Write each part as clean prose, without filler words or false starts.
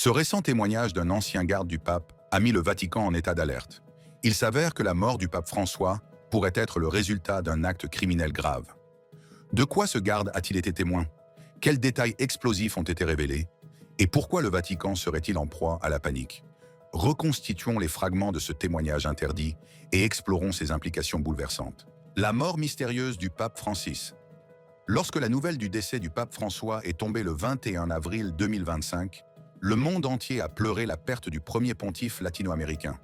Ce récent témoignage d'un ancien garde du pape a mis le Vatican en état d'alerte. Il s'avère que la mort du pape François pourrait être le résultat d'un acte criminel grave. De quoi ce garde a-t-il été témoin? Quels détails explosifs ont été révélés? Et pourquoi le Vatican serait-il en proie à la panique? Reconstituons les fragments de ce témoignage interdit et explorons ses implications bouleversantes. La mort mystérieuse du pape Francis. Lorsque la nouvelle du décès du pape François est tombée le 21 avril 2025, le monde entier a pleuré la perte du premier pontife latino-américain,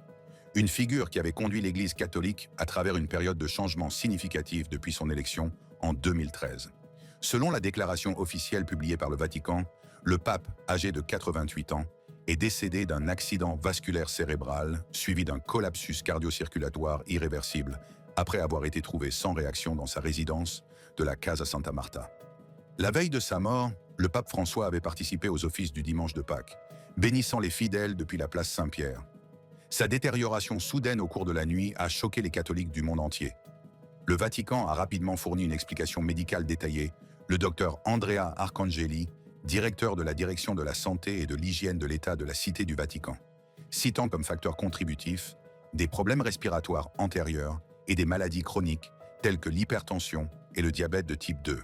une figure qui avait conduit l'Église catholique à travers une période de changement significatif depuis son élection en 2013. Selon la déclaration officielle publiée par le Vatican, le pape, âgé de 88 ans, est décédé d'un accident vasculaire cérébral suivi d'un collapsus cardio-circulatoire irréversible après avoir été trouvé sans réaction dans sa résidence de la Casa Santa Marta. La veille de sa mort, le pape François avait participé aux offices du dimanche de Pâques, bénissant les fidèles depuis la place Saint-Pierre. Sa détérioration soudaine au cours de la nuit a choqué les catholiques du monde entier. Le Vatican a rapidement fourni une explication médicale détaillée. Le docteur Andrea Arcangeli, directeur de la direction de la santé et de l'hygiène de l'État de la Cité du Vatican, citant comme facteurs contributifs des problèmes respiratoires antérieurs et des maladies chroniques telles que l'hypertension et le diabète de type 2.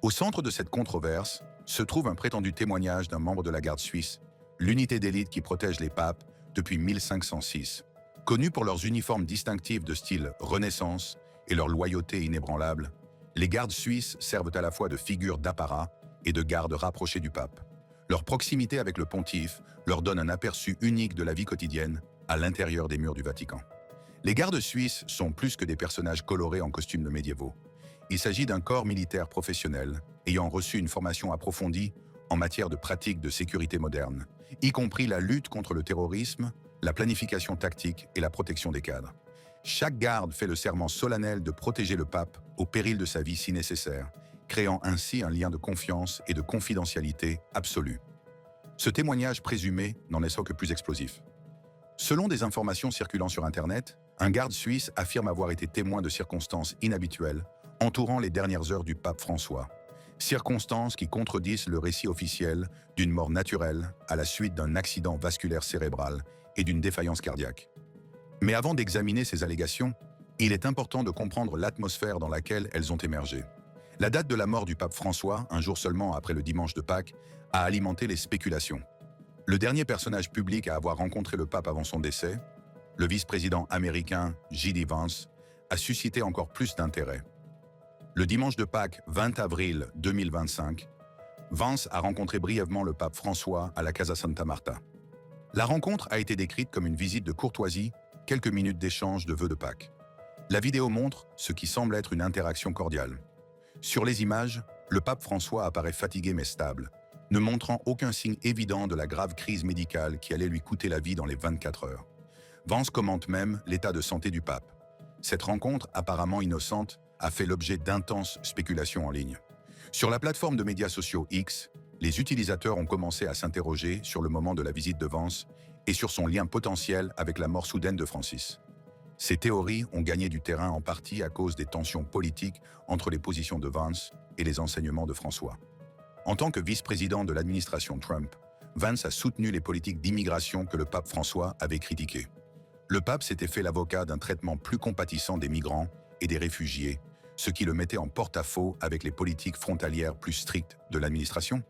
Au centre de cette controverse se trouve un prétendu témoignage d'un membre de la garde suisse, l'unité d'élite qui protège les papes depuis 1506. Connus pour leurs uniformes distinctifs de style Renaissance et leur loyauté inébranlable, les gardes suisses servent à la fois de figures d'apparat et de garde rapprochés du pape. Leur proximité avec le pontife leur donne un aperçu unique de la vie quotidienne à l'intérieur des murs du Vatican. Les gardes suisses sont plus que des personnages colorés en costumes de médiévaux. Il s'agit d'un corps militaire professionnel ayant reçu une formation approfondie en matière de pratiques de sécurité moderne, y compris la lutte contre le terrorisme, la planification tactique et la protection des cadres. Chaque garde fait le serment solennel de protéger le pape au péril de sa vie si nécessaire, créant ainsi un lien de confiance et de confidentialité absolue. Ce témoignage présumé n'en est que plus explosif. Selon des informations circulant sur Internet, un garde suisse affirme avoir été témoin de circonstances inhabituelles entourant les dernières heures du pape François. Circonstances qui contredisent le récit officiel d'une mort naturelle à la suite d'un accident vasculaire cérébral et d'une défaillance cardiaque. Mais avant d'examiner ces allégations, il est important de comprendre l'atmosphère dans laquelle elles ont émergé. La date de la mort du pape François, un jour seulement après le dimanche de Pâques, a alimenté les spéculations. Le dernier personnage public à avoir rencontré le pape avant son décès, le vice-président américain J.D. Vance, a suscité encore plus d'intérêt. Le dimanche de Pâques 20 avril 2025, Vance a rencontré brièvement le pape François à la Casa Santa Marta. La rencontre a été décrite comme une visite de courtoisie, quelques minutes d'échange de vœux de Pâques. La vidéo montre ce qui semble être une interaction cordiale. Sur les images, le pape François apparaît fatigué mais stable, ne montrant aucun signe évident de la grave crise médicale qui allait lui coûter la vie dans les 24 heures. Vance commente même l'état de santé du pape. Cette rencontre, apparemment innocente, a fait l'objet d'intenses spéculations en ligne. Sur la plateforme de médias sociaux X, les utilisateurs ont commencé à s'interroger sur le moment de la visite de Vance et sur son lien potentiel avec la mort soudaine de Francis. Ces théories ont gagné du terrain en partie à cause des tensions politiques entre les positions de Vance et les enseignements de François. En tant que vice-président de l'administration Trump, Vance a soutenu les politiques d'immigration que le pape François avait critiquées. Le pape s'était fait l'avocat d'un traitement plus compatissant des migrants et des réfugiés, ce qui le mettait en porte-à-faux avec les politiques frontalières plus strictes de l'administration.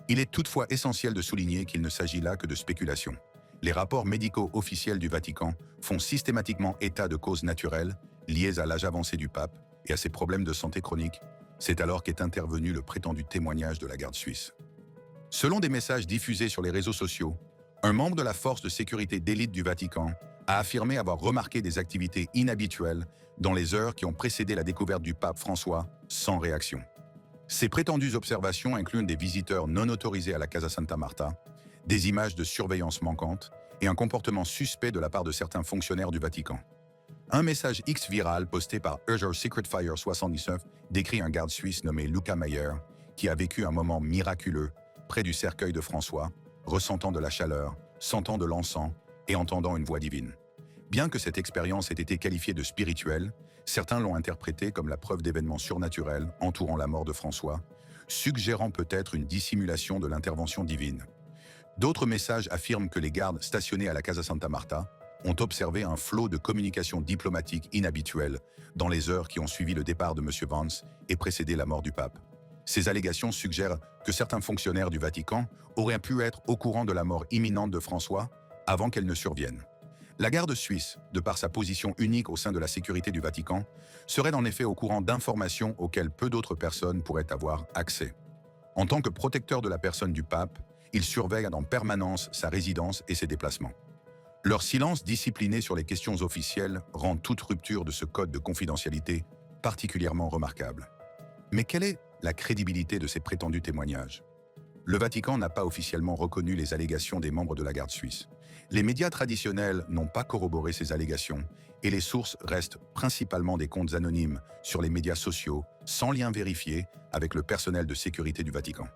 Il est toutefois essentiel de souligner qu'il ne s'agit là que de spéculation. Les rapports médicaux officiels du Vatican font systématiquement état de causes naturelles liées à l'âge avancé du pape et à ses problèmes de santé chronique. C'est alors qu'est intervenu le prétendu témoignage de la garde suisse. Selon des messages diffusés sur les réseaux sociaux, un membre de la force de sécurité d'élite du Vatican a affirmé avoir remarqué des activités inhabituelles dans les heures qui ont précédé la découverte du pape François sans réaction. Ces prétendues observations incluent des visiteurs non autorisés à la Casa Santa Marta, des images de surveillance manquantes et un comportement suspect de la part de certains fonctionnaires du Vatican. Un message X viral posté par Urger Secret Fire 79 décrit un garde suisse nommé Luca Meyer qui a vécu un moment miraculeux près du cercueil de François, ressentant de la chaleur, sentant de l'encens et entendant une voix divine. Bien que cette expérience ait été qualifiée de spirituelle, certains l'ont interprétée comme la preuve d'événements surnaturels entourant la mort de François, suggérant peut-être une dissimulation de l'intervention divine. D'autres messages affirment que les gardes stationnés à la Casa Santa Marta ont observé un flot de communication diplomatique inhabituel dans les heures qui ont suivi le départ de M. Vance et précédé la mort du pape. Ces allégations suggèrent que certains fonctionnaires du Vatican auraient pu être au courant de la mort imminente de François avant qu'elle ne survienne. La garde suisse, de par sa position unique au sein de la sécurité du Vatican, serait en effet au courant d'informations auxquelles peu d'autres personnes pourraient avoir accès. En tant que protecteur de la personne du pape, ils surveillent en permanence sa résidence et ses déplacements. Leur silence discipliné sur les questions officielles rend toute rupture de ce code de confidentialité particulièrement remarquable. Mais quelle est la crédibilité de ces prétendus témoignages? Le Vatican n'a pas officiellement reconnu les allégations des membres de la garde suisse. Les médias traditionnels n'ont pas corroboré ces allégations et les sources restent principalement des comptes anonymes sur les médias sociaux sans lien vérifié avec le personnel de sécurité du Vatican.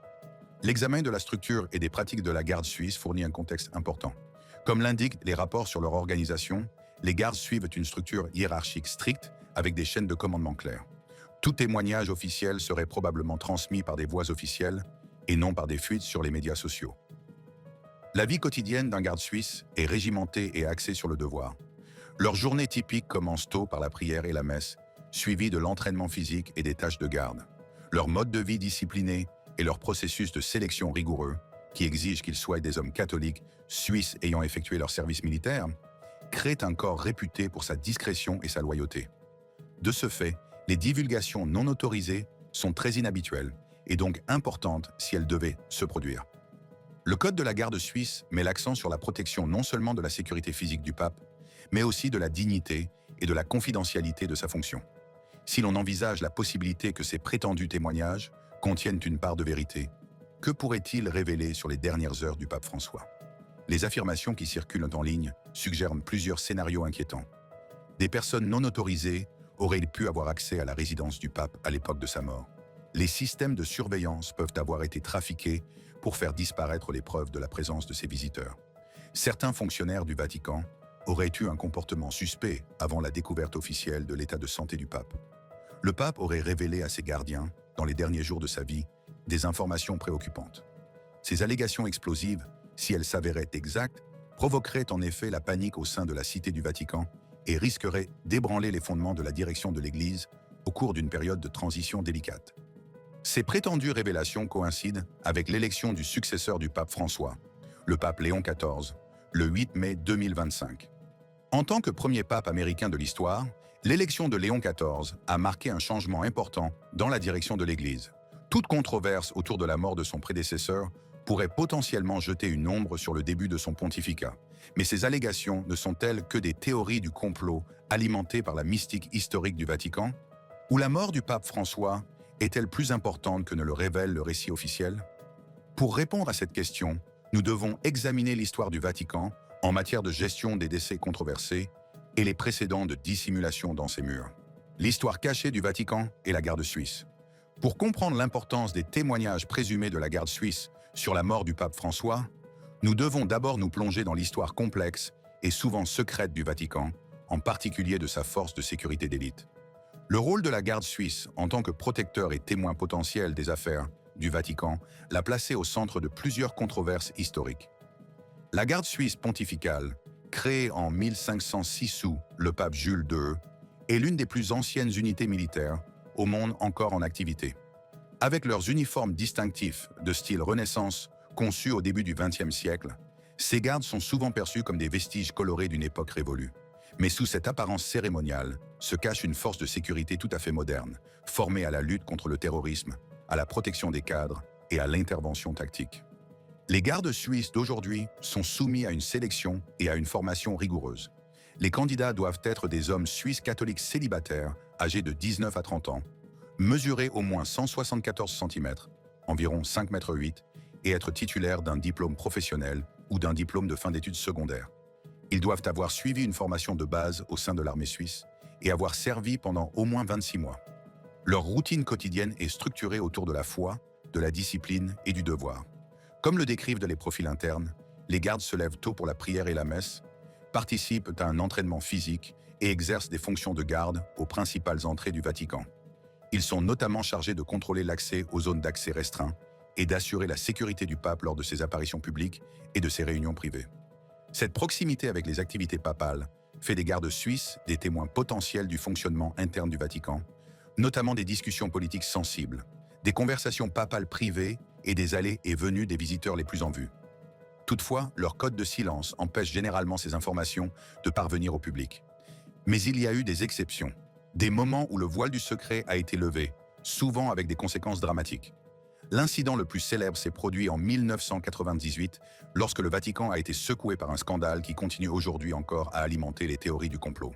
L'examen de la structure et des pratiques de la garde suisse fournit un contexte important. Comme l'indiquent les rapports sur leur organisation, les gardes suivent une structure hiérarchique stricte avec des chaînes de commandement claires. Tout témoignage officiel serait probablement transmis par des voies officielles et non par des fuites sur les médias sociaux. La vie quotidienne d'un garde suisse est régimentée et axée sur le devoir. Leur journée typique commence tôt par la prière et la messe, suivie de l'entraînement physique et des tâches de garde. Leur mode de vie discipliné et leur processus de sélection rigoureux, qui exige qu'ils soient des hommes catholiques suisses ayant effectué leur service militaire, créent un corps réputé pour sa discrétion et sa loyauté. De ce fait, les divulgations non autorisées sont très inhabituelles et donc importantes si elles devaient se produire. Le Code de la garde suisse met l'accent sur la protection non seulement de la sécurité physique du pape, mais aussi de la dignité et de la confidentialité de sa fonction. Si l'on envisage la possibilité que ces prétendus témoignages contiennent une part de vérité, que pourrait-il révéler sur les dernières heures du pape François? Les affirmations qui circulent en ligne suggèrent plusieurs scénarios inquiétants. Des personnes non autorisées auraient pu avoir accès à la résidence du pape à l'époque de sa mort. Les systèmes de surveillance peuvent avoir été trafiqués pour faire disparaître les preuves de la présence de ces visiteurs. Certains fonctionnaires du Vatican auraient eu un comportement suspect avant la découverte officielle de l'état de santé du pape. Le pape aurait révélé à ses gardiens, dans les derniers jours de sa vie, des informations préoccupantes. Ces allégations explosives, si elles s'avéraient exactes, provoqueraient en effet la panique au sein de la cité du Vatican et risqueraient d'ébranler les fondements de la direction de l'Église au cours d'une période de transition délicate. Ces prétendues révélations coïncident avec l'élection du successeur du pape François, le pape Léon XIV, le 8 mai 2025. En tant que premier pape américain de l'histoire, l'élection de Léon XIV a marqué un changement important dans la direction de l'Église. Toute controverse autour de la mort de son prédécesseur pourrait potentiellement jeter une ombre sur le début de son pontificat. Mais ces allégations ne sont-elles que des théories du complot alimentées par la mystique historique du Vatican? Ou la mort du pape François est-elle plus importante que ne le révèle le récit officiel? Pour répondre à cette question, nous devons examiner l'histoire du Vatican en matière de gestion des décès controversés et les précédents de dissimulation dans ses murs. L'histoire cachée du Vatican et la garde suisse. Pour comprendre l'importance des témoignages présumés de la garde suisse sur la mort du pape François, nous devons d'abord nous plonger dans l'histoire complexe et souvent secrète du Vatican, en particulier de sa force de sécurité d'élite. Le rôle de la garde suisse en tant que protecteur et témoin potentiel des affaires du Vatican l'a placé au centre de plusieurs controverses historiques. La garde suisse pontificale, créée en 1506 sous le pape Jules II, est l'une des plus anciennes unités militaires au monde encore en activité. Avec leurs uniformes distinctifs de style Renaissance conçus au début du XXe siècle, ces gardes sont souvent perçus comme des vestiges colorés d'une époque révolue. Mais sous cette apparence cérémoniale se cache une force de sécurité tout à fait moderne, formée à la lutte contre le terrorisme, à la protection des cadres et à l'intervention tactique. Les gardes suisses d'aujourd'hui sont soumis à une sélection et à une formation rigoureuse. Les candidats doivent être des hommes suisses catholiques célibataires, âgés de 19 à 30 ans, mesurer au moins 174 cm, environ 5,8 m, et être titulaires d'un diplôme professionnel ou d'un diplôme de fin d'études secondaires. Ils doivent avoir suivi une formation de base au sein de l'armée suisse et avoir servi pendant au moins 26 mois. Leur routine quotidienne est structurée autour de la foi, de la discipline et du devoir. Comme le décrivent les profils internes, les gardes se lèvent tôt pour la prière et la messe, participent à un entraînement physique et exercent des fonctions de garde aux principales entrées du Vatican. Ils sont notamment chargés de contrôler l'accès aux zones d'accès restreints et d'assurer la sécurité du pape lors de ses apparitions publiques et de ses réunions privées. Cette proximité avec les activités papales fait des gardes suisses des témoins potentiels du fonctionnement interne du Vatican, notamment des discussions politiques sensibles, des conversations papales privées et des allées et venues des visiteurs les plus en vue. Toutefois, leur code de silence empêche généralement ces informations de parvenir au public. Mais il y a eu des exceptions, des moments où le voile du secret a été levé, souvent avec des conséquences dramatiques. L'incident le plus célèbre s'est produit en 1998, lorsque le Vatican a été secoué par un scandale qui continue aujourd'hui encore à alimenter les théories du complot.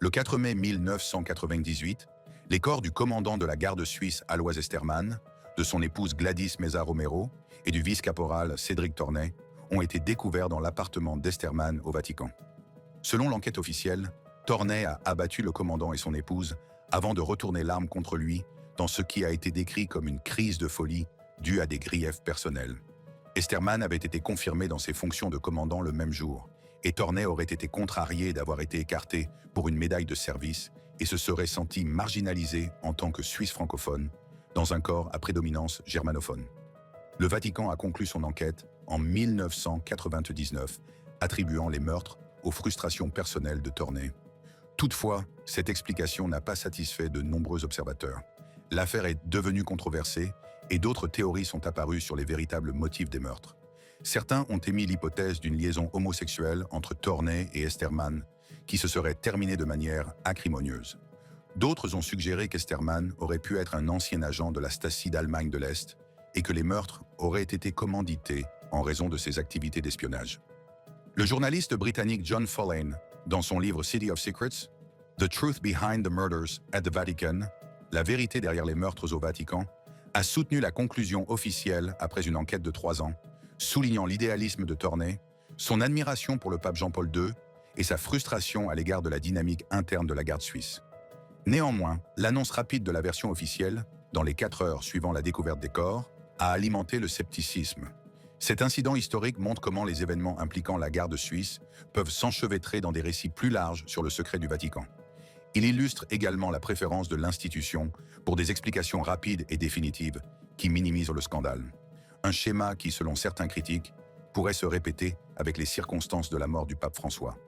Le 4 mai 1998, les corps du commandant de la garde suisse Alois Estermann, de son épouse Gladys Meza Romero et du vice-caporal Cédric Tornet ont été découverts dans l'appartement d'Estermann au Vatican. Selon l'enquête officielle, Tornet a abattu le commandant et son épouse avant de retourner l'arme contre lui dans ce qui a été décrit comme une crise de folie due à des griefs personnels. Estermann avait été confirmé dans ses fonctions de commandant le même jour, et Tornet aurait été contrarié d'avoir été écarté pour une médaille de service et se serait senti marginalisé en tant que Suisse francophone, dans un corps à prédominance germanophone. Le Vatican a conclu son enquête en 1999, attribuant les meurtres aux frustrations personnelles de Tornet. Toutefois, cette explication n'a pas satisfait de nombreux observateurs. L'affaire est devenue controversée et d'autres théories sont apparues sur les véritables motifs des meurtres. Certains ont émis l'hypothèse d'une liaison homosexuelle entre Tornet et Estermann qui se serait terminée de manière acrimonieuse. D'autres ont suggéré qu'Estermann aurait pu être un ancien agent de la Stasi d'Allemagne de l'Est et que les meurtres auraient été commandités en raison de ses activités d'espionnage. Le journaliste britannique John Follen, dans son livre City of Secrets, The Truth Behind the Murders at the Vatican, La vérité derrière les meurtres au Vatican, a soutenu la conclusion officielle après une enquête de 3 ans, soulignant l'idéalisme de Tornet, son admiration pour le pape Jean-Paul II et sa frustration à l'égard de la dynamique interne de la garde suisse. Néanmoins, l'annonce rapide de la version officielle, dans les 4 heures suivant la découverte des corps, a alimenté le scepticisme. Cet incident historique montre comment les événements impliquant la garde suisse peuvent s'enchevêtrer dans des récits plus larges sur le secret du Vatican. Il illustre également la préférence de l'institution pour des explications rapides et définitives qui minimisent le scandale. Un schéma qui, selon certains critiques, pourrait se répéter avec les circonstances de la mort du pape François.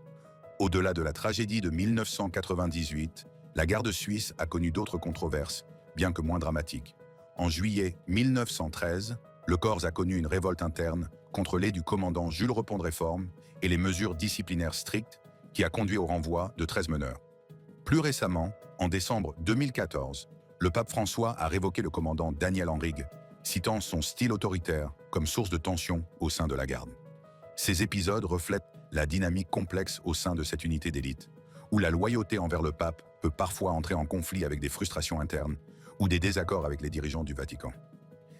Au-delà de la tragédie de 1998, la garde suisse a connu d'autres controverses, bien que moins dramatiques. En juillet 1913, le corps a connu une révolte interne contre l'aide du commandant Jules Repond-Réforme et les mesures disciplinaires strictes qui a conduit au renvoi de 13 meneurs. Plus récemment, en décembre 2014, le pape François a révoqué le commandant Daniel Henrigue, citant son style autoritaire comme source de tension au sein de la garde. Ces épisodes reflètent la dynamique complexe au sein de cette unité d'élite, où la loyauté envers le pape peut parfois entrer en conflit avec des frustrations internes ou des désaccords avec les dirigeants du Vatican.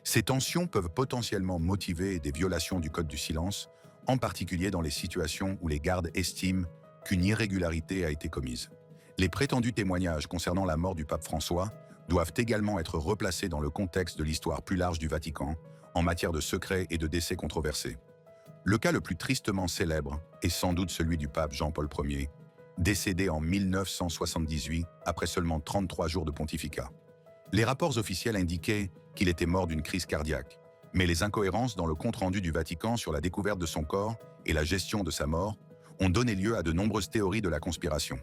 Ces tensions peuvent potentiellement motiver des violations du code du silence, en particulier dans les situations où les gardes estiment qu'une irrégularité a été commise. Les prétendus témoignages concernant la mort du pape François doivent également être replacés dans le contexte de l'histoire plus large du Vatican en matière de secrets et de décès controversés. Le cas le plus tristement célèbre est sans doute celui du pape Jean-Paul Ier, décédé en 1978 après seulement 33 jours de pontificat. Les rapports officiels indiquaient qu'il était mort d'une crise cardiaque, mais les incohérences dans le compte-rendu du Vatican sur la découverte de son corps et la gestion de sa mort ont donné lieu à de nombreuses théories de la conspiration.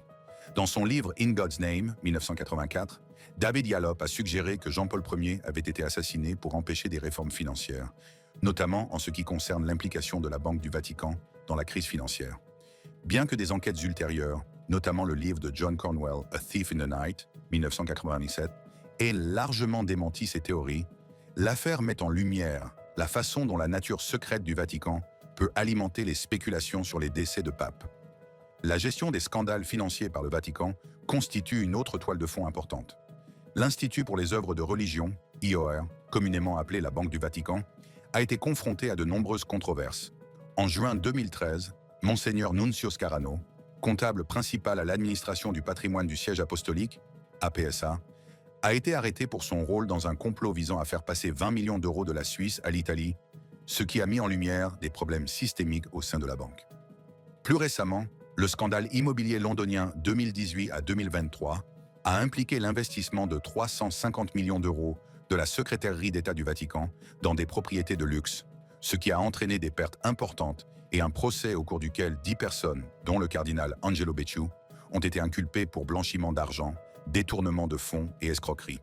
Dans son livre In God's Name, 1984, David Yallop a suggéré que Jean-Paul Ier avait été assassiné pour empêcher des réformes financières, notamment en ce qui concerne l'implication de la Banque du Vatican dans la crise financière. Bien que des enquêtes ultérieures, notamment le livre de John Cornwell, A Thief in the Night, 1997, aient largement démenti ces théories, l'affaire met en lumière la façon dont la nature secrète du Vatican peut alimenter les spéculations sur les décès de papes. La gestion des scandales financiers par le Vatican constitue une autre toile de fond importante. L'Institut pour les œuvres de religion, IOR, communément appelé la Banque du Vatican, a été confronté à de nombreuses controverses. En juin 2013, Monseigneur Nunzio Scarano, comptable principal à l'administration du patrimoine du siège apostolique, APSA, a été arrêté pour son rôle dans un complot visant à faire passer 20 millions d'euros de la Suisse à l'Italie, ce qui a mis en lumière des problèmes systémiques au sein de la banque. Plus récemment, le scandale immobilier londonien 2018 à 2023 a impliqué l'investissement de 350 millions d'euros de la secrétairerie d'État du Vatican dans des propriétés de luxe, ce qui a entraîné des pertes importantes et un procès au cours duquel 10 personnes, dont le cardinal Angelo Becciu, ont été inculpées pour blanchiment d'argent, détournement de fonds et escroquerie.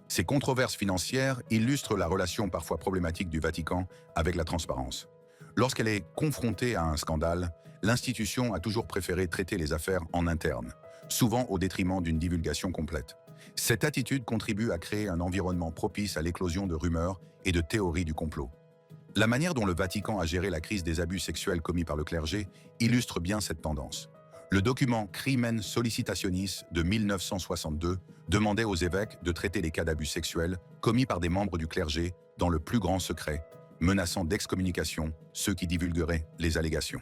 Ces controverses financières illustrent la relation parfois problématique du Vatican avec la transparence. Lorsqu'elle est confrontée à un scandale, l'institution a toujours préféré traiter les affaires en interne, souvent au détriment d'une divulgation complète. Cette attitude contribue à créer un environnement propice à l'éclosion de rumeurs et de théories du complot. La manière dont le Vatican a géré la crise des abus sexuels commis par le clergé illustre bien cette tendance. Le document Crimen Sollicitationis de 1962 demandait aux évêques de traiter les cas d'abus sexuels commis par des membres du clergé dans le plus grand secret, menaçant d'excommunication ceux qui divulgueraient les allégations.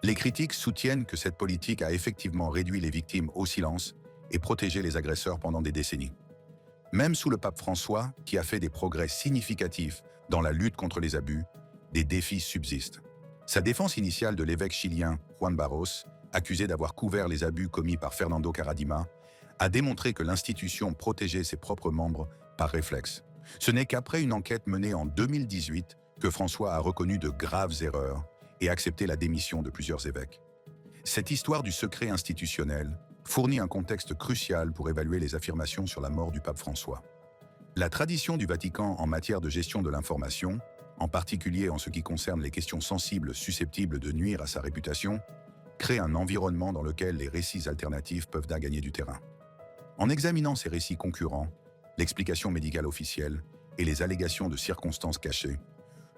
Les critiques soutiennent que cette politique a effectivement réduit les victimes au silence et protégé les agresseurs pendant des décennies. Même sous le pape François, qui a fait des progrès significatifs dans la lutte contre les abus, des défis subsistent. Sa défense initiale de l'évêque chilien Juan Barros, accusé d'avoir couvert les abus commis par Fernando Karadima, a démontré que l'institution protégeait ses propres membres par réflexe. Ce n'est qu'après une enquête menée en 2018 que François a reconnu de graves erreurs et accepté la démission de plusieurs évêques. Cette histoire du secret institutionnel fournit un contexte crucial pour évaluer les affirmations sur la mort du pape François. La tradition du Vatican en matière de gestion de l'information, en particulier en ce qui concerne les questions sensibles susceptibles de nuire à sa réputation, crée un environnement dans lequel les récits alternatifs peuvent gagner du terrain. En examinant ces récits concurrents, l'explication médicale officielle et les allégations de circonstances cachées,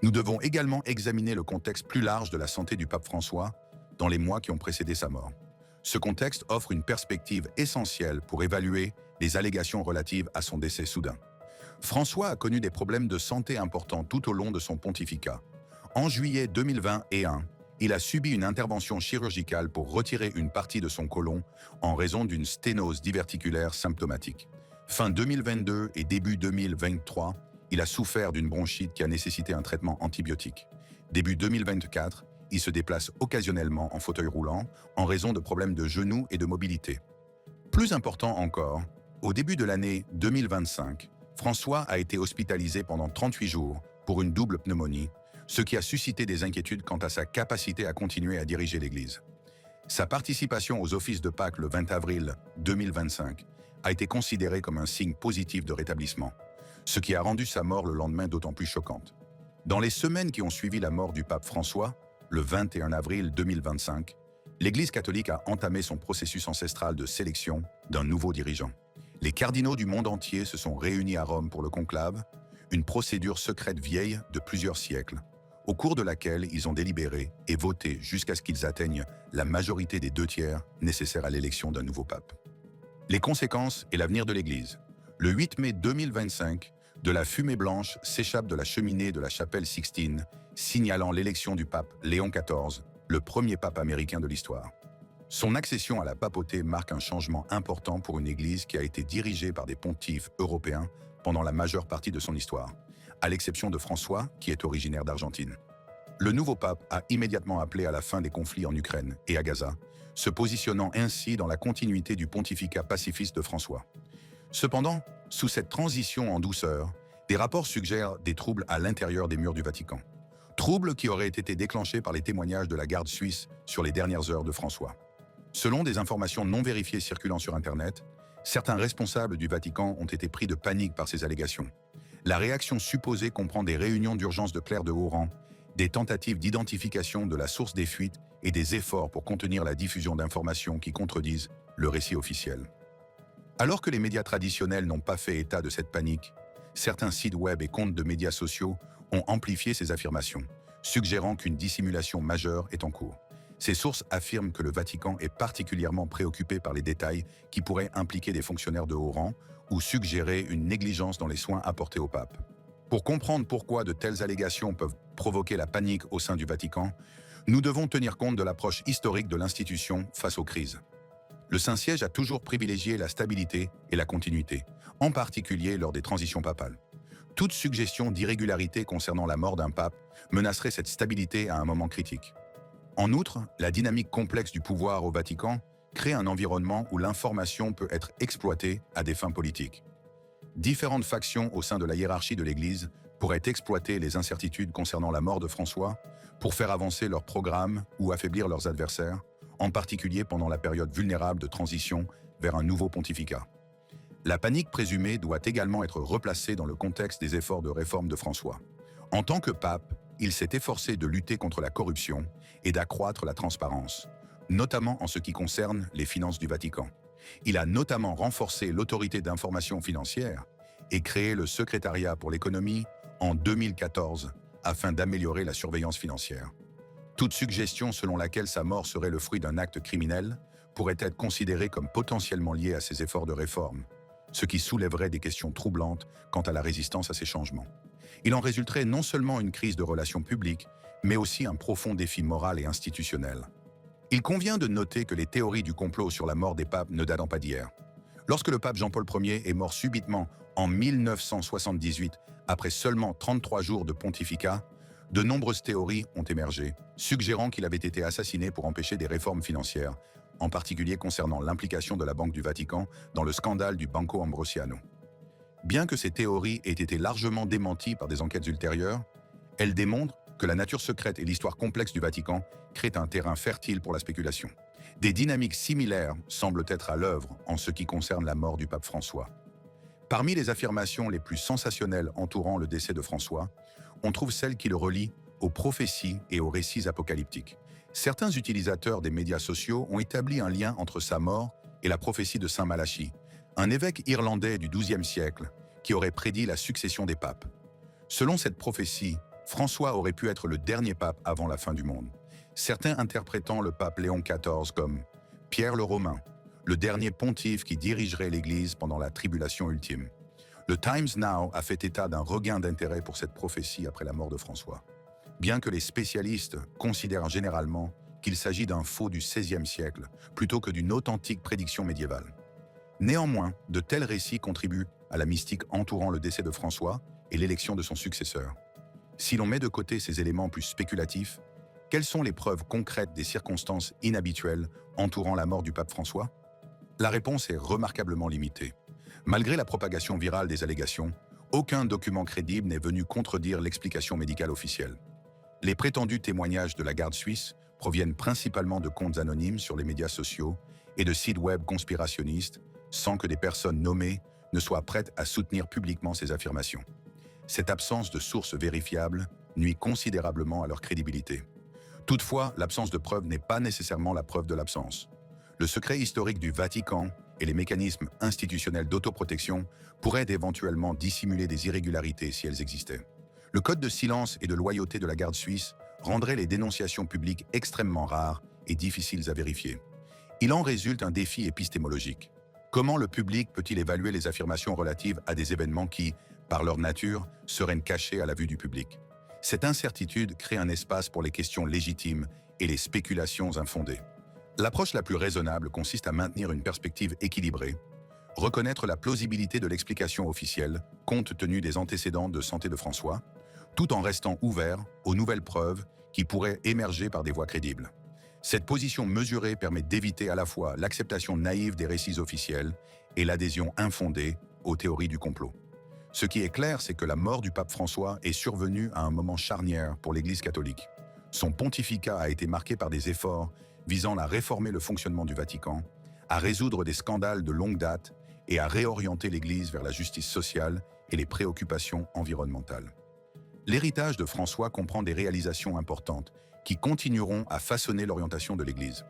nous devons également examiner le contexte plus large de la santé du pape François dans les mois qui ont précédé sa mort. Ce contexte offre une perspective essentielle pour évaluer les allégations relatives à son décès soudain. François a connu des problèmes de santé importants tout au long de son pontificat. En juillet 2021, il a subi une intervention chirurgicale pour retirer une partie de son côlon en raison d'une sténose diverticulaire symptomatique. Fin 2022 et début 2023, il a souffert d'une bronchite qui a nécessité un traitement antibiotique. Début 2024, il se déplace occasionnellement en fauteuil roulant en raison de problèmes de genoux et de mobilité. Plus important encore, au début de l'année 2025, François a été hospitalisé pendant 38 jours pour une double pneumonie, ce qui a suscité des inquiétudes quant à sa capacité à continuer à diriger l'Église. Sa participation aux offices de Pâques le 20 avril 2025 a été considérée comme un signe positif de rétablissement, ce qui a rendu sa mort le lendemain d'autant plus choquante. Dans les semaines qui ont suivi la mort du pape François, le 21 avril 2025, l'Église catholique a entamé son processus ancestral de sélection d'un nouveau dirigeant. Les cardinaux du monde entier se sont réunis à Rome pour le conclave, une procédure secrète vieille de plusieurs siècles, au cours de laquelle ils ont délibéré et voté jusqu'à ce qu'ils atteignent la majorité des 2/3 nécessaires à l'élection d'un nouveau pape. Les conséquences et l'avenir de l'Église. Le 8 mai 2025, de la fumée blanche s'échappe de la cheminée de la chapelle Sixtine, signalant l'élection du pape Léon XIV, le premier pape américain de l'histoire. Son accession à la papauté marque un changement important pour une Église qui a été dirigée par des pontifes européens pendant la majeure partie de son histoire, à l'exception de François, qui est originaire d'Argentine. Le nouveau pape a immédiatement appelé à la fin des conflits en Ukraine et à Gaza, se positionnant ainsi dans la continuité du pontificat pacifiste de François. Cependant, sous cette transition en douceur, des rapports suggèrent des troubles à l'intérieur des murs du Vatican. Troubles qui auraient été déclenchés par les témoignages de la garde suisse sur les dernières heures de François. Selon des informations non vérifiées circulant sur Internet, certains responsables du Vatican ont été pris de panique par ces allégations. La réaction supposée comprend des réunions d'urgence de clercs de haut rang, des tentatives d'identification de la source des fuites et des efforts pour contenir la diffusion d'informations qui contredisent le récit officiel. Alors que les médias traditionnels n'ont pas fait état de cette panique, certains sites web et comptes de médias sociaux ont amplifié ces affirmations, suggérant qu'une dissimulation majeure est en cours. Ces sources affirment que le Vatican est particulièrement préoccupé par les détails qui pourraient impliquer des fonctionnaires de haut rang ou suggérer une négligence dans les soins apportés au pape. Pour comprendre pourquoi de telles allégations peuvent provoquer la panique au sein du Vatican, nous devons tenir compte de l'approche historique de l'institution face aux crises. Le Saint-Siège a toujours privilégié la stabilité et la continuité, en particulier lors des transitions papales. Toute suggestion d'irrégularité concernant la mort d'un pape menacerait cette stabilité à un moment critique. En outre, la dynamique complexe du pouvoir au Vatican crée un environnement où l'information peut être exploitée à des fins politiques. Différentes factions au sein de la hiérarchie de l'Église pourraient exploiter les incertitudes concernant la mort de François pour faire avancer leurs programmes ou affaiblir leurs adversaires, en particulier pendant la période vulnérable de transition vers un nouveau pontificat. La panique présumée doit également être replacée dans le contexte des efforts de réforme de François. En tant que pape, il s'est efforcé de lutter contre la corruption et d'accroître la transparence, notamment en ce qui concerne les finances du Vatican. Il a notamment renforcé l'autorité d'information financière et créé le secrétariat pour l'économie en 2014 afin d'améliorer la surveillance financière. Toute suggestion selon laquelle sa mort serait le fruit d'un acte criminel pourrait être considérée comme potentiellement liée à ses efforts de réforme, ce qui soulèverait des questions troublantes quant à la résistance à ces changements. Il en résulterait non seulement une crise de relations publiques, mais aussi un profond défi moral et institutionnel. Il convient de noter que les théories du complot sur la mort des papes ne datent pas d'hier. Lorsque le pape Jean-Paul Ier est mort subitement en 1978, après seulement 33 jours de pontificat, de nombreuses théories ont émergé, suggérant qu'il avait été assassiné pour empêcher des réformes financières, en particulier concernant l'implication de la Banque du Vatican dans le scandale du Banco Ambrosiano. Bien que ces théories aient été largement démenties par des enquêtes ultérieures, elles démontrent que la nature secrète et l'histoire complexe du Vatican créent un terrain fertile pour la spéculation. Des dynamiques similaires semblent être à l'œuvre en ce qui concerne la mort du pape François. Parmi les affirmations les plus sensationnelles entourant le décès de François, on trouve celle qui le relie aux prophéties et aux récits apocalyptiques. Certains utilisateurs des médias sociaux ont établi un lien entre sa mort et la prophétie de Saint Malachie, un évêque irlandais du XIIe siècle qui aurait prédit la succession des papes. Selon cette prophétie, François aurait pu être le dernier pape avant la fin du monde, certains interprétant le pape Léon XIV comme Pierre le Romain, le dernier pontife qui dirigerait l'Église pendant la tribulation ultime. Le Times Now a fait état d'un regain d'intérêt pour cette prophétie après la mort de François, bien que les spécialistes considèrent généralement qu'il s'agit d'un faux du XVIe siècle plutôt que d'une authentique prédiction médiévale. Néanmoins, de tels récits contribuent à la mystique entourant le décès de François et l'élection de son successeur. Si l'on met de côté ces éléments plus spéculatifs, quelles sont les preuves concrètes des circonstances inhabituelles entourant la mort du pape François? La réponse est remarquablement limitée. Malgré la propagation virale des allégations, aucun document crédible n'est venu contredire l'explication médicale officielle. Les prétendus témoignages de la garde suisse proviennent principalement de comptes anonymes sur les médias sociaux et de sites web conspirationnistes, sans que des personnes nommées ne soient prêtes à soutenir publiquement ces affirmations. Cette absence de sources vérifiables nuit considérablement à leur crédibilité. Toutefois, l'absence de preuves n'est pas nécessairement la preuve de l'absence. Le secret historique du Vatican et les mécanismes institutionnels d'autoprotection pourraient éventuellement dissimuler des irrégularités si elles existaient. Le code de silence et de loyauté de la garde suisse rendrait les dénonciations publiques extrêmement rares et difficiles à vérifier. Il en résulte un défi épistémologique. Comment le public peut-il évaluer les affirmations relatives à des événements qui, par leur nature, seraient cachés à la vue du public? Cette incertitude crée un espace pour les questions légitimes et les spéculations infondées. L'approche la plus raisonnable consiste à maintenir une perspective équilibrée, reconnaître la plausibilité de l'explication officielle, compte tenu des antécédents de santé de François, tout en restant ouvert aux nouvelles preuves qui pourraient émerger par des voies crédibles. Cette position mesurée permet d'éviter à la fois l'acceptation naïve des récits officiels et l'adhésion infondée aux théories du complot. Ce qui est clair, c'est que la mort du pape François est survenue à un moment charnière pour l'Église catholique. Son pontificat a été marqué par des efforts visant à réformer le fonctionnement du Vatican, à résoudre des scandales de longue date et à réorienter l'Église vers la justice sociale et les préoccupations environnementales. L'héritage de François comprend des réalisations importantes qui continueront à façonner l'orientation de l'Église.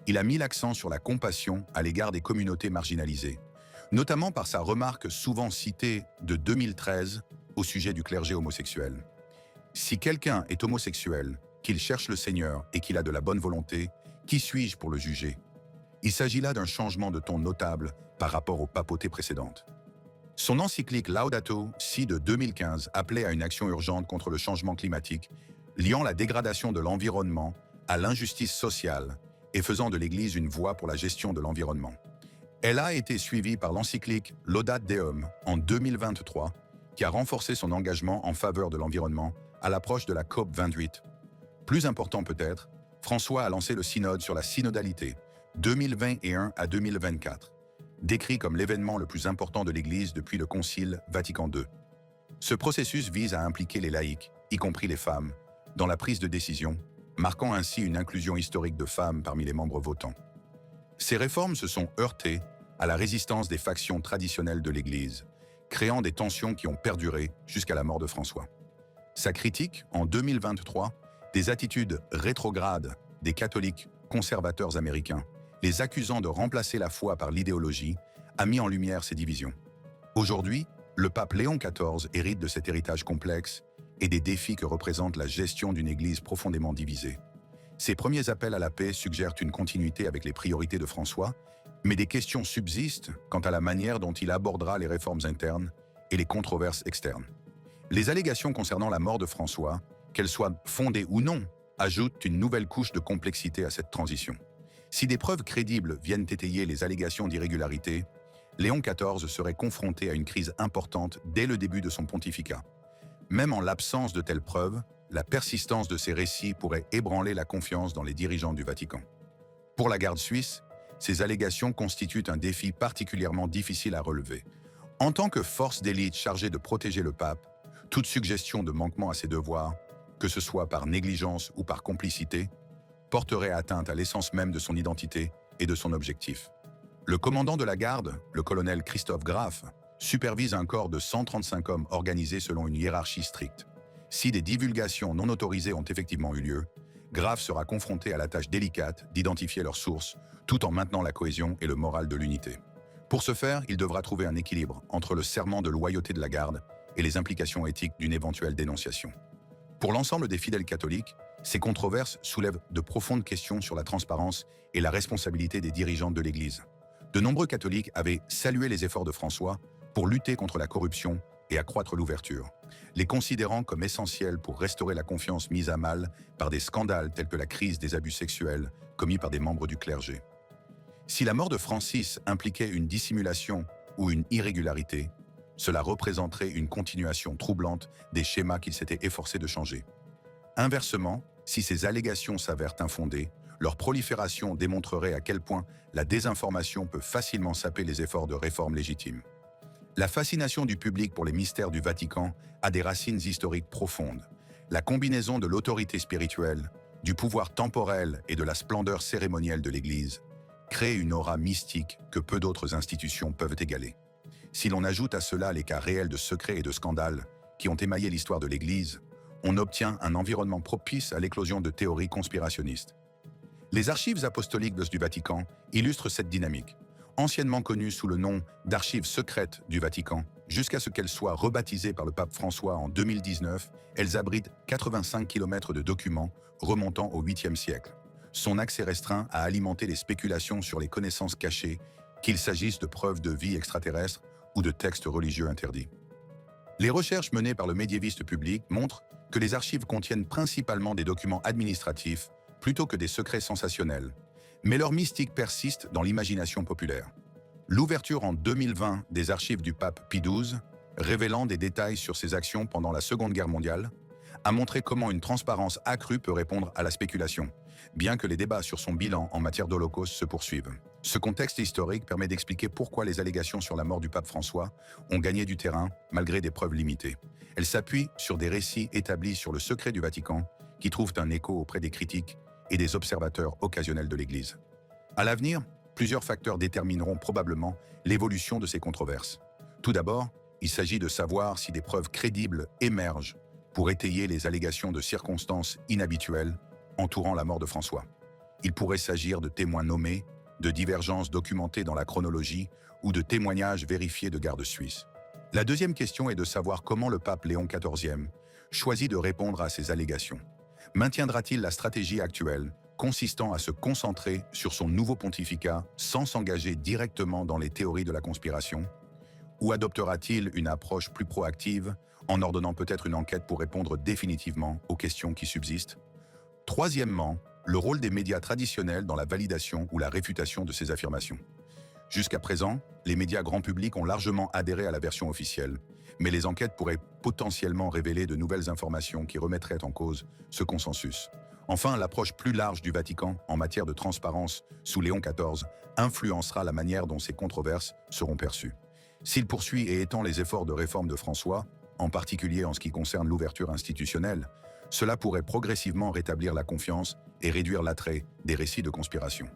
Il a mis l'accent sur la compassion à l'égard des communautés marginalisées, notamment par sa remarque souvent citée de 2013 au sujet du clergé homosexuel. Si quelqu'un est homosexuel, qu'il cherche le Seigneur et qu'il a de la bonne volonté, qui suis-je pour le juger? Il s'agit là d'un changement de ton notable par rapport aux papautés précédentes. Son encyclique Laudato Si de 2015 appelait à une action urgente contre le changement climatique, liant la dégradation de l'environnement à l'injustice sociale et faisant de l'Église une voie pour la gestion de l'environnement. Elle a été suivie par l'encyclique Laudate Deum en 2023, qui a renforcé son engagement en faveur de l'environnement à l'approche de la COP28. Plus important peut-être, François a lancé le synode sur la synodalité 2021 à 2024. décrit comme l'événement le plus important de l'Église depuis le Concile Vatican II. Ce processus vise à impliquer les laïcs, y compris les femmes, dans la prise de décision, marquant ainsi une inclusion historique de femmes parmi les membres votants. Ces réformes se sont heurtées à la résistance des factions traditionnelles de l'Église, créant des tensions qui ont perduré jusqu'à la mort de François. Sa critique, en 2023, des attitudes rétrogrades des catholiques conservateurs américains, les accusant de remplacer la foi par l'idéologie, a mis en lumière ces divisions. Aujourd'hui, le pape Léon XIV hérite de cet héritage complexe et des défis que représente la gestion d'une Église profondément divisée. Ses premiers appels à la paix suggèrent une continuité avec les priorités de François, mais des questions subsistent quant à la manière dont il abordera les réformes internes et les controverses externes. Les allégations concernant la mort de François, qu'elles soient fondées ou non, ajoutent une nouvelle couche de complexité à cette transition. Si des preuves crédibles viennent étayer les allégations d'irrégularité, Léon XIV serait confronté à une crise importante dès le début de son pontificat. Même en l'absence de telles preuves, la persistance de ces récits pourrait ébranler la confiance dans les dirigeants du Vatican. Pour la garde suisse, ces allégations constituent un défi particulièrement difficile à relever. En tant que force d'élite chargée de protéger le pape, toute suggestion de manquement à ses devoirs, que ce soit par négligence ou par complicité, porterait atteinte à l'essence même de son identité et de son objectif. Le commandant de la garde, le colonel Christophe Graff, supervise un corps de 135 hommes organisés selon une hiérarchie stricte. Si des divulgations non autorisées ont effectivement eu lieu, Graff sera confronté à la tâche délicate d'identifier leurs sources, tout en maintenant la cohésion et le moral de l'unité. Pour ce faire, il devra trouver un équilibre entre le serment de loyauté de la garde et les implications éthiques d'une éventuelle dénonciation. Pour l'ensemble des fidèles catholiques, ces controverses soulèvent de profondes questions sur la transparence et la responsabilité des dirigeants de l'Église. De nombreux catholiques avaient salué les efforts de François pour lutter contre la corruption et accroître l'ouverture, les considérant comme essentiels pour restaurer la confiance mise à mal par des scandales tels que la crise des abus sexuels commis par des membres du clergé. Si la mort de Francis impliquait une dissimulation ou une irrégularité, cela représenterait une continuation troublante des schémas qu'il s'était efforcé de changer. Inversement, si ces allégations s'avèrent infondées, leur prolifération démontrerait à quel point la désinformation peut facilement saper les efforts de réforme légitimes. La fascination du public pour les mystères du Vatican a des racines historiques profondes. La combinaison de l'autorité spirituelle, du pouvoir temporel et de la splendeur cérémonielle de l'Église crée une aura mystique que peu d'autres institutions peuvent égaler. Si l'on ajoute à cela les cas réels de secrets et de scandales qui ont émaillé l'histoire de l'Église, on obtient un environnement propice à l'éclosion de théories conspirationnistes. Les archives apostoliques du Vatican illustrent cette dynamique. Anciennement connues sous le nom d'archives secrètes du Vatican, jusqu'à ce qu'elles soient rebaptisées par le pape François en 2019, elles abritent 85 km de documents remontant au 8e siècle. Son accès restreint a alimenté les spéculations sur les connaissances cachées, qu'il s'agisse de preuves de vie extraterrestre ou de textes religieux interdits. Les recherches menées par le médiéviste public montrent que les archives contiennent principalement des documents administratifs plutôt que des secrets sensationnels. Mais leur mystique persiste dans l'imagination populaire. L'ouverture en 2020 des archives du pape Pie XII, révélant des détails sur ses actions pendant la Seconde Guerre mondiale, a montré comment une transparence accrue peut répondre à la spéculation, bien que les débats sur son bilan en matière d'Holocauste se poursuivent. Ce contexte historique permet d'expliquer pourquoi les allégations sur la mort du pape François ont gagné du terrain malgré des preuves limitées. Elles s'appuient sur des récits établis sur le secret du Vatican qui trouvent un écho auprès des critiques et des observateurs occasionnels de l'Église. À l'avenir, plusieurs facteurs détermineront probablement l'évolution de ces controverses. Tout d'abord, il s'agit de savoir si des preuves crédibles émergent pour étayer les allégations de circonstances inhabituelles entourant la mort de François. Il pourrait s'agir de témoins nommés, de divergences documentées dans la chronologie ou de témoignages vérifiés de gardes suisses. La deuxième question est de savoir comment le pape Léon XIV choisit de répondre à ces allégations. Maintiendra-t-il la stratégie actuelle, consistant à se concentrer sur son nouveau pontificat sans s'engager directement dans les théories de la conspiration? Ou adoptera-t-il une approche plus proactive, en ordonnant peut-être une enquête pour répondre définitivement aux questions qui subsistent? Troisièmement, le rôle des médias traditionnels dans la validation ou la réfutation de ces affirmations. Jusqu'à présent, les médias grand public ont largement adhéré à la version officielle, mais les enquêtes pourraient potentiellement révéler de nouvelles informations qui remettraient en cause ce consensus. Enfin, l'approche plus large du Vatican en matière de transparence sous Léon XIV influencera la manière dont ces controverses seront perçues. S'il poursuit et étend les efforts de réforme de François, en particulier en ce qui concerne l'ouverture institutionnelle, cela pourrait progressivement rétablir la confiance et réduire l'attrait des récits de conspiration.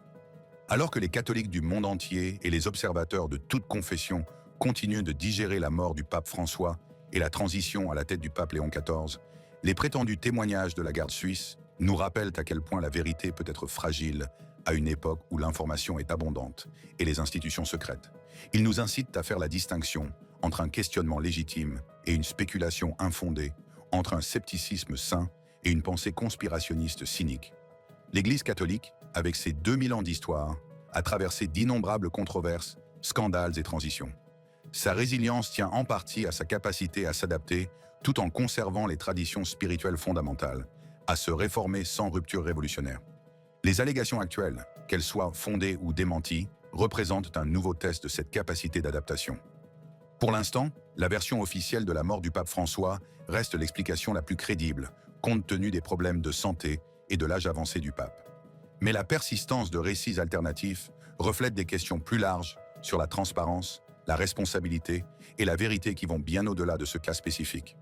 Alors que les catholiques du monde entier et les observateurs de toute confession continuent de digérer la mort du pape François et la transition à la tête du pape Léon XIV, les prétendus témoignages de la garde suisse nous rappellent à quel point la vérité peut être fragile à une époque où l'information est abondante et les institutions secrètes. Ils nous incitent à faire la distinction entre un questionnement légitime et une spéculation infondée, entre un scepticisme sain et une pensée conspirationniste cynique. L'Église catholique, avec ses 2000 ans d'histoire, a traversé d'innombrables controverses, scandales et transitions. Sa résilience tient en partie à sa capacité à s'adapter tout en conservant les traditions spirituelles fondamentales, à se réformer sans rupture révolutionnaire. Les allégations actuelles, qu'elles soient fondées ou démenties, représentent un nouveau test de cette capacité d'adaptation. Pour l'instant, la version officielle de la mort du pape François reste l'explication la plus crédible, compte tenu des problèmes de santé et de l'âge avancé du pape. Mais la persistance de récits alternatifs reflète des questions plus larges sur la transparence, la responsabilité et la vérité qui vont bien au-delà de ce cas spécifique.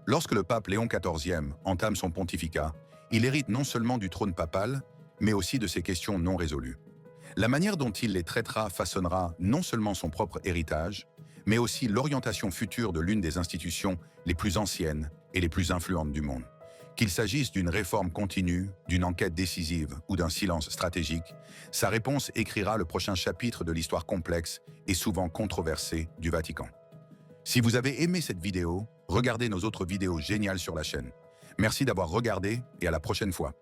Lorsque le pape Léon XIV entame son pontificat, il hérite non seulement du trône papal, mais aussi de ses questions non résolues. La manière dont il les traitera façonnera non seulement son propre héritage, mais aussi l'orientation future de l'une des institutions les plus anciennes et les plus influentes du monde. Qu'il s'agisse d'une réforme continue, d'une enquête décisive ou d'un silence stratégique, sa réponse écrira le prochain chapitre de l'histoire complexe et souvent controversée du Vatican. Si vous avez aimé cette vidéo, regardez nos autres vidéos géniales sur la chaîne. Merci d'avoir regardé et à la prochaine fois.